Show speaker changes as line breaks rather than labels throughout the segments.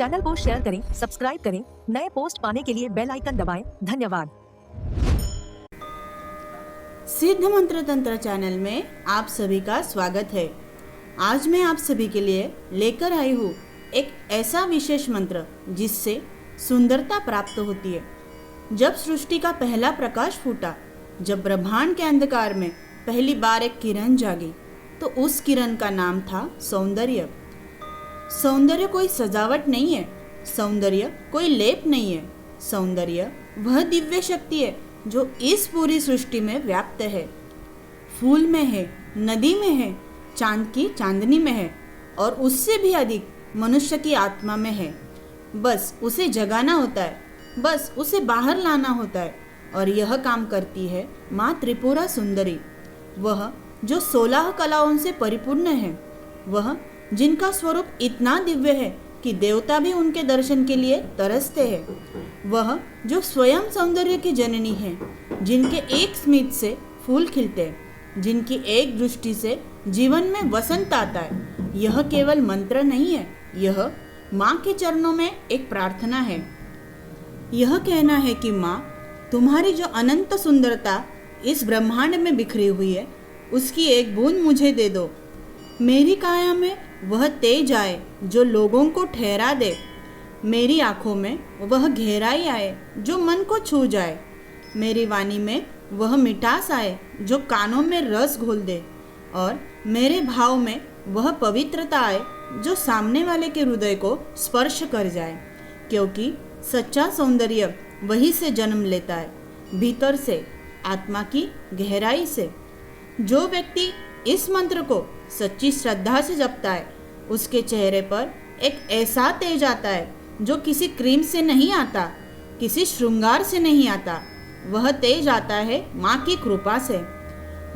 Channel को share करें, subscribe करें, नए पोस्ट पाने के लिए बेल आइकन दबाएं। धन्यवाद।
सिद्ध मंत्र तंत्र चैनल में आप सभी का स्वागत है। आज मैं आप सभी के लिए लेकर आई हूँ एक ऐसा विशेष मंत्र जिससे सुंदरता प्राप्त होती है। जब सृष्टि का पहला प्रकाश फूटा, जब ब्रह्मांड के अंधकार में पहली बार एक किरण जागी, तो उस किरण का नाम था सौंदर्य। सौंदर्य कोई सजावट नहीं है, सौंदर्य कोई लेप नहीं है। सौंदर्य वह दिव्य शक्ति है जो इस पूरी सृष्टि में व्याप्त है। फूल में है, नदी में है, चांद की चांदनी में है और उससे भी अधिक मनुष्य की आत्मा में है। बस उसे जगाना होता है, बस उसे बाहर लाना होता है। और यह काम करती है माँ त्रिपुरा सुंदरी, वह जो 16 कलाओं से परिपूर्ण है, वह जिनका स्वरूप इतना दिव्य है कि देवता भी उनके दर्शन के लिए तरसते हैं। वह जो स्वयं सौंदर्य की जननी है, जिनके एक स्मित से फूल खिलते हैं, जिनकी एक दृष्टि से जीवन में वसंत आता है। यह केवल मंत्र नहीं है, यह माँ के चरणों में एक प्रार्थना है। यह कहना है कि माँ, तुम्हारी जो अनंत सुंदरता इस ब्रह्मांड में बिखरी हुई है, उसकी एक बूंद मुझे दे दो। मेरी काया में वह तेज आए जो लोगों को ठहरा दे, मेरी आँखों में वह गहराई आए जो मन को छू जाए, मेरी वाणी में वह मिठास आए जो कानों में रस घोल दे, और मेरे भाव में वह पवित्रता आए जो सामने वाले के हृदय को स्पर्श कर जाए। क्योंकि सच्चा सौंदर्य वही से जन्म लेता है, भीतर से, आत्मा की गहराई से। जो व्यक्ति इस मंत्र को सच्ची श्रद्धा से जपता है, उसके चेहरे पर एक ऐसा तेज आता है जो किसी क्रीम से नहीं आता, किसी श्रृंगार से नहीं आता। वह तेज आता है माँ की कृपा से।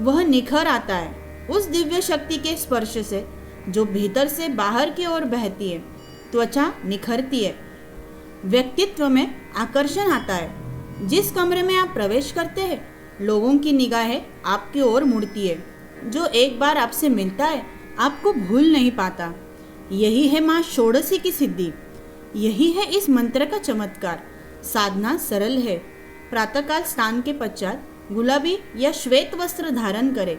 वह निखर आता है उस दिव्य शक्ति के स्पर्श से जो भीतर से बाहर की ओर बहती है। त्वचा निखरती है, व्यक्तित्व में आकर्षण आता है। जिस कमरे में आप प्रवेश करते हैं, लोगों की निगाहें आपकी ओर मुड़ती है। जो एक बार आपसे मिलता है, आपको भूल नहीं पाता। यही है माँ षोडशी की सिद्धि, यही है इस मंत्र का चमत्कार। साधना सरल है। प्रातःकाल स्नान के पश्चात गुलाबी या श्वेत वस्त्र धारण करें।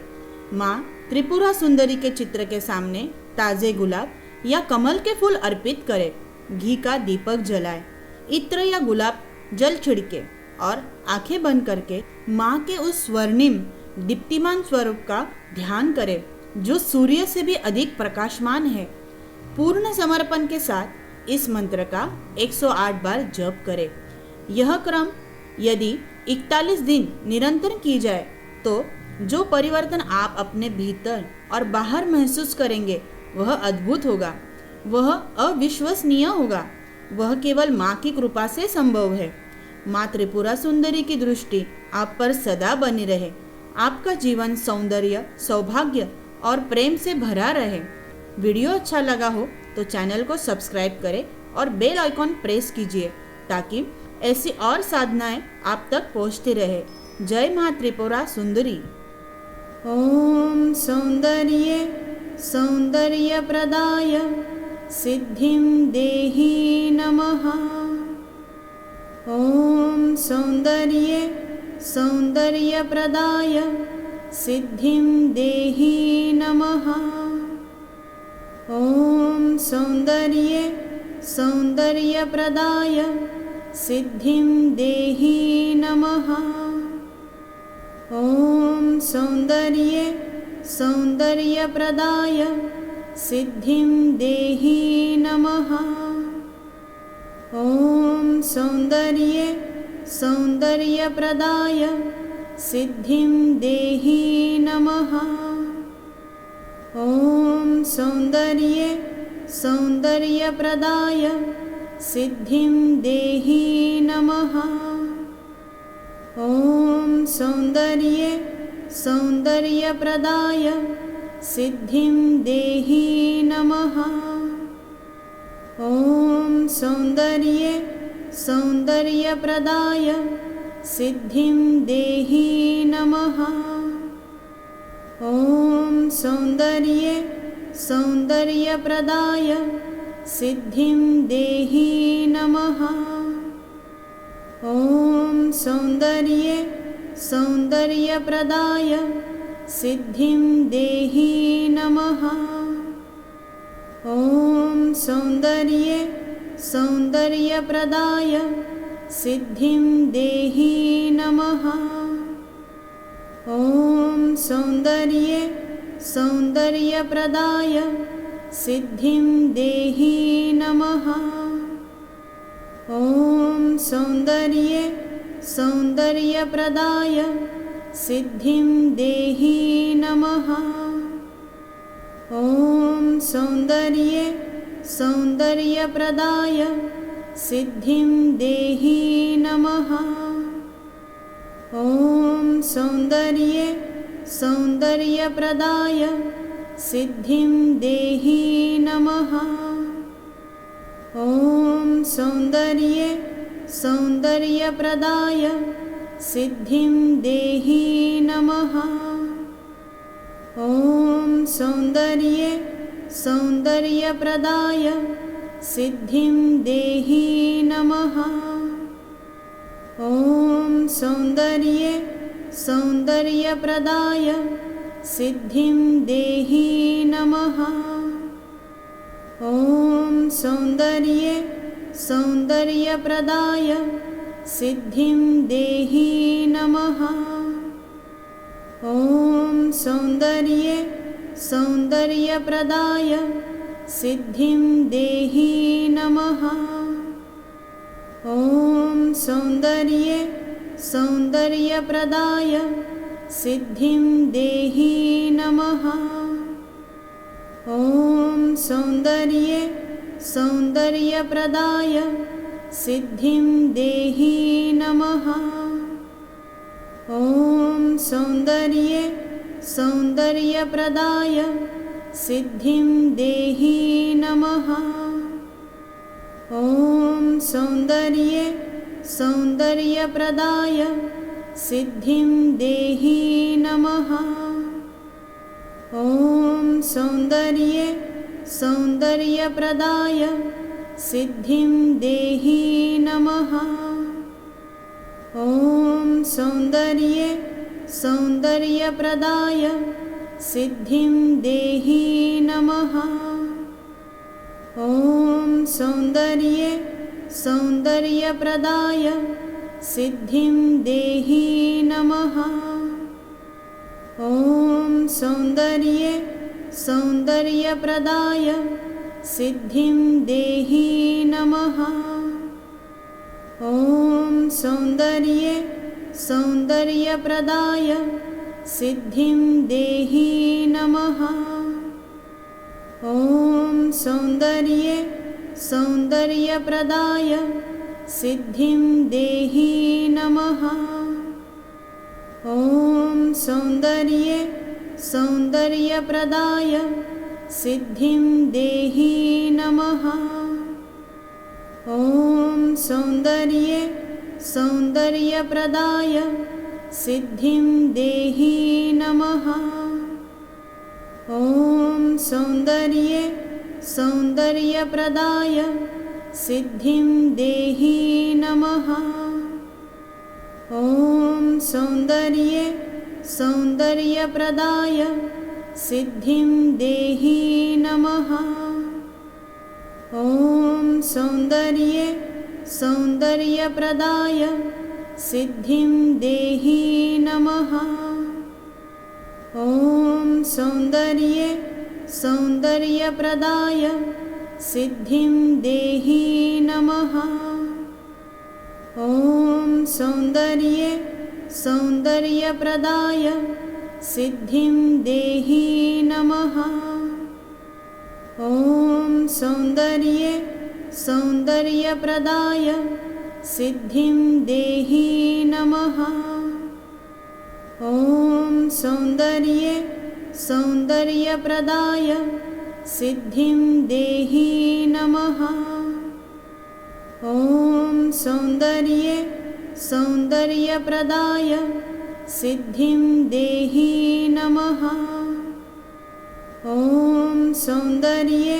माँ त्रिपुरा सुंदरी के चित्र के सामने ताजे गुलाब या कमल के फूल अर्पित करें। घी का दीपक जलाए, इत्र या गुलाब जल छिड़के और आंखें बंद करके माँ के उस स्वर्णिम दीप्तिमान स्वरूप का ध्यान करें जो सूर्य से भी अधिक प्रकाशमान है। पूर्ण समर्पण के साथ इस मंत्र का 108 बार जप करें। यह क्रम यदि 41 दिन निरंतर की जाए तो जो परिवर्तन आप अपने भीतर और बाहर महसूस करेंगे वह अद्भुत होगा, वह अविश्वसनीय होगा। वह केवल माँ की कृपा से संभव है। माँ त्रिपुरा सुंदरी की दृष्टि आप पर सदा बनी रहे। आपका जीवन सौंदर्य, सौभाग्य और प्रेम से भरा रहे। वीडियो अच्छा लगा हो तो चैनल को सब्सक्राइब करें और बेल आइकॉन प्रेस कीजिए ताकि ऐसी और साधनाएं आप तक पहुंचती रहे। जय माँ त्रिपुरा सुंदरी। ओम सौंदर्ये सौंदर्य प्रदाय सिद्धिं देहि नमः। ओम सौंदर्ये सौंदर्य प्रदाय सिद्धिं देहि नमः। ओम सौंदर्ये सौंदर्य प्रदाय सिद्धिं देहि नमः। ओम सौंदर्ये सौंदर्य प्रदाय सिद्धिं देहि नमः। ओम सौंदर्ये सौंदर्य प्रदाय सिद्धिं देहि नमः। ओम सौंदर्ये सौंदर्य प्रदाय सिद्धिं देहि नमः। ओम सौंदर्ये सौंदर्य प्रदाय सिद्धिं देहि नमः। ओम सौंदर्ये सौंदर्य प्रदाय सिद्धिं देहि नमः। ओम सौंदर्ये सौंदर्य प्रदाय सिद्धिं देहि नमः। ॐ सौन्दर्ये सौन्दर्यप्रदाय सिद्धिं देहि नमः। ॐ सौन्दर्ये सौन्दर्यप्रदाय सिद्धिं देहि नमः। ॐ सौन्दर्ये सौन्दर्यप्रदाय सिद्धिं देहि नमः। ॐ सौन्दर्ये सौन्दर्यप्रदाय सिद्धिं देहि नमः। ॐ सौन्दर्ये सौन्दर्यप्रदाय सिद्धिं देहि नमः। ॐ सौन्दर्ये सौन्दर्यप्रदाय सिद्धिं देहि नमः। ॐ सौन्दर्ये सौन्दर्यप्रदाय सिद्धिं देहि नमः। ॐ सौन्दर्ये सौन्दर्यप्रदाय सिद्धिं देहि नमः। ॐ सौन्दर्ये सौन्दर्यप्रदाय सिद्धिं देहि नमः। ॐ सौन्दर्ये सौन्दर्यप्रदाय सिद्धिं देहि नमः। ॐ सौन्दर्ये सौन्दर्यप्रदाय सिद्धिं देहि नमः। ॐ सौन्दर्ये सौन्दर्यप्रदाय सिद्धिं देहि नमः। ॐ सौन्दर्ये सौन्दर्यप्रदाय सिद्धिं देहि नमः। ॐ सौन्दर्ये सौन्दर्यप्रदाय सिद्धिं देहि नमः। ॐ सौन्दर्ये सौन्दर्यप्रदाय सिद्धिं देहि नमः। ॐ सौन्दर्ये सौन्दर्यप्रदाय सिद्धिं देहि नमः। ॐ सौन्दर्ये सौन्दर्यप्रदाय सिद्धिं देहि नमः। ॐ सौन्दर्ये सौन्दर्यप्रदाय सिद्धिं देहि नमः। ॐ सौन्दर्ये सौन्दर्यप्रदाय सिद्धिं देहि नमः। ॐ सौन्दर्ये सौन्दर्यप्रदाय सिद्धिं देहि नमः। ॐ सौन्दर्ये सौन्दर्यप्रदाय सिद्धिं देहि नमः। ॐ सौन्दर्ये सौन्दर्यप्रदाय सिद्धिं देहि नमः। ॐ सौन्दर्ये सौन्दर्यप्रदाय सिद्धिं देहि नमः। ॐ सौन्दर्ये सौन्दर्यप्रदाय सिद्धिं देहि नमः। ॐ सौन्दर्ये सौन्दर्यप्रदाय सिद्धिं देहि नमः। ॐ सौन्दर्ये सौन्दर्यप्रदाय सिद्धिं देहि नमः। ॐ सौन्दर्ये सौन्दर्यप्रदाय सिद्धिं देहि नमः। ॐ सौन्दर्ये सौन्दर्यप्रदाय सिद्धिं देहि नमः। ॐ सौन्दर्ये सौन्दर्यप्रदाय सिद्धिं देहि नमः। ॐ सौन्दर्ये सौन्दर्यप्रदाय सिद्धिं देहि नमः। ॐ सौन्दर्ये सौन्दर्यप्रदाय सिद्धिं देहि नमः। ॐ सौन्दर्ये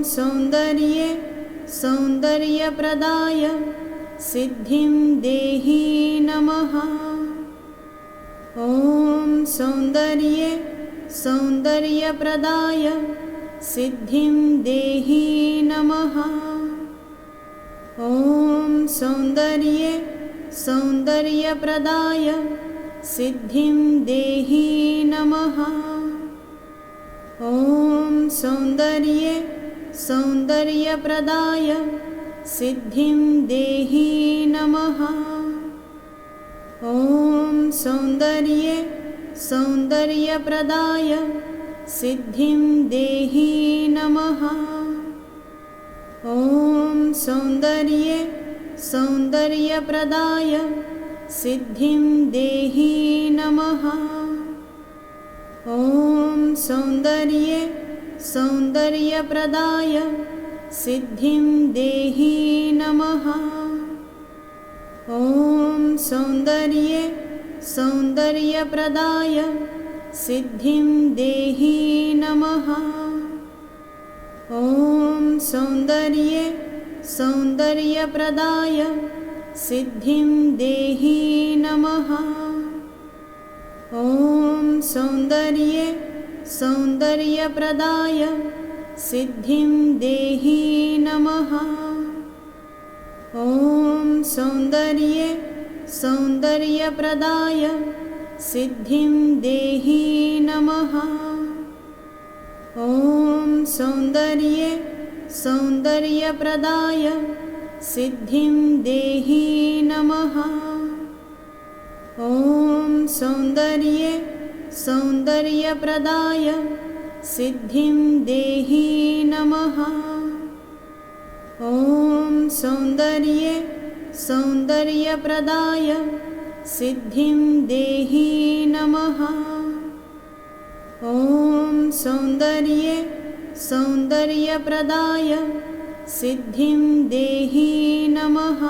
सौन्दर्ये सौन्दर्यप्रदाय सिद्धिं देहि नमः। ॐ सौन्दर्ये सौन्दर्यप्रदाय सिद्धिं देहि नमः। ॐ सौन्दर्ये सौन्दर्यप्रदाय सिद्धिं देहि नमः। ॐ सौन्दर्ये सौन्दर्यप्रदाय सिद्धिं देहि नमः। ॐ सौन्दर्ये सौन्दर्यप्रदाय सिद्धिं देहि नमः। ॐ सौन्दर्ये सौन्दर्यप्रदाय सिद्धिं देहि नमः। ॐ सौन्दर्ये सौन्दर्यप्रदाय सिद्धिं देहि नमः। ॐ सौन्दर्ये सौन्दर्यप्रदाय सिद्धिं देहि नमः। ॐ सौन्दर्ये सौन्दर्यप्रदाय सिद्धिं देहि नमः। ॐ सौन्दर्ये सौन्दर्यप्रदाय सिद्धिं देहि नमः। ॐ सौन्दर्ये सौन्दर्यप्रदाय सिद्धिं देहि नमः। ॐ सौन्दर्ये सौन्दर्यप्रदाय सिद्धिं देहि नमः। ॐ सौन्दर्ये सौन्दर्यप्रदाय सिद्धिं देहि नमः। ॐ सौन्दर्ये सौन्दर्यप्रदाय सिद्धिं देहि नमः। ॐ सौन्दर्ये सौन्दर्यप्रदाय सिद्धिं देहि नमः।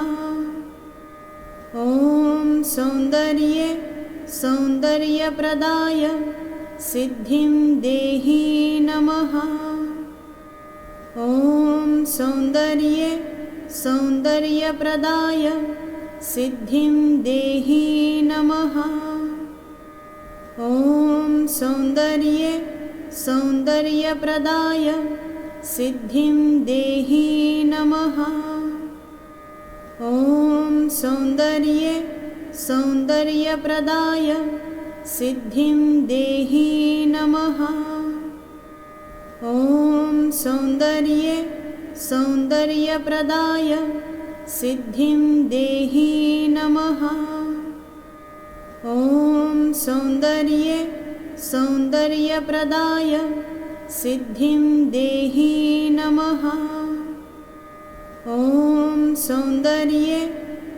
ॐ सौन्दर्ये सौन्दर्यप्रदाय सिद्धिं देहि नमः। ॐ सौन्दर्ये सौन्दर्यप्रदाय सिद्धिं देहि नमः। ॐ सौन्दर्ये सौन्दर्यप्रदाय सिद्धिं देहि नमः। ॐ सौन्दर्ये सौन्दर्यप्रदाय सिद्धिं देहि नमः। ॐ सौन्दर्ये सौन्दर्यप्रदाय सिद्धिं देहि नमः। ॐ सौन्दर्ये सौन्दर्यप्रदाय सिद्धिं देहि नमः। ॐ सौन्दर्ये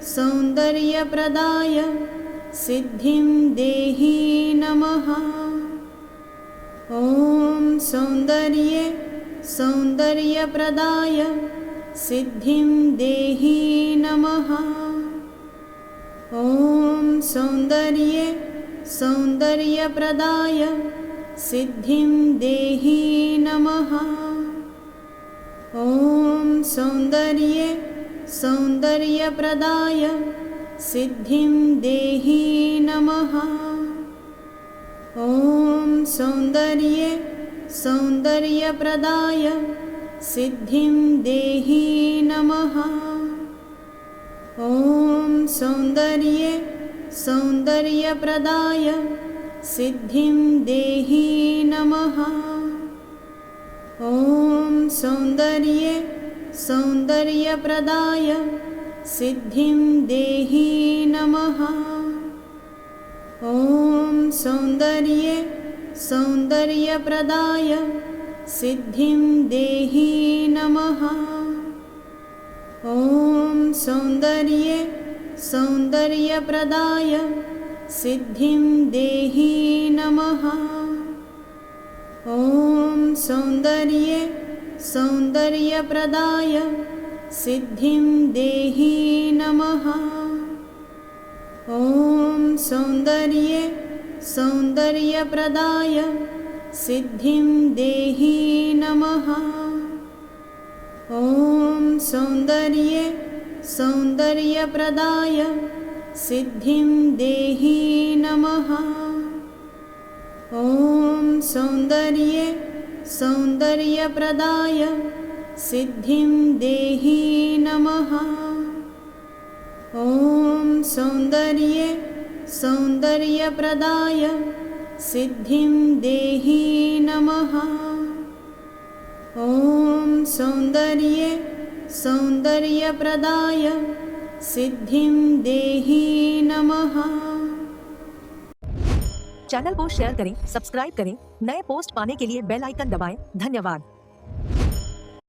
सौन्दर्यप्रदाय सिद्धिं देहि नमः। ॐ सौन्दर्ये सौन्दर्यप्रदाय सिद्धिं देहि नमः। ॐ सौन्दर्ये सौन्दर्यप्रदाय सिद्धिं देहि नमः। ॐ सौन्दर्ये सौन्दर्यप्रदाय सिद्धिं देहि नमः। ॐ सौन्दर्ये सौन्दर्यप्रदाय सिद्धिं देहि नमः। ॐ सौन्दर्ये सौन्दर्यप्रदाय सिद्धिं देहि नमः। ॐ सौन्दर्ये सौन्दर्यप्रदाय सिद्धिं देहि नमः। ॐ सौन्दर्ये सौन्दर्यप्रदाय सिद्धिं देहि नमः। ॐ सौन्दर्ये सौन्दर्यप्रदाय सिद्धिं देहि नमः। ॐ सौन्दर्ये सौन्दर्यप्रदाय सिद्धिं देहि नमः। ॐ सौन्दर्ये सौन्दर्यप्रदाय सिद्धिं देहि नमः। ॐ सौन्दर्ये सौन्दर्यप्रदाय सिद्धिं देहि नमः। ॐ सौन्दर्ये सौन्दर्यप्रदाय सिद्धिं देहि नमः। ॐ सौन्दर्ये सौन्दर्यप्रदाय सिद्धिं देहि नमः। ॐ सौन्दर्ये सौन्दर्यप्रदाय सिद्धिं देहि नमः।
चैनल को शेयर करें, सब्सक्राइब करें, नए पोस्ट पाने के लिए बेल आइकन दबाएं। धन्यवाद।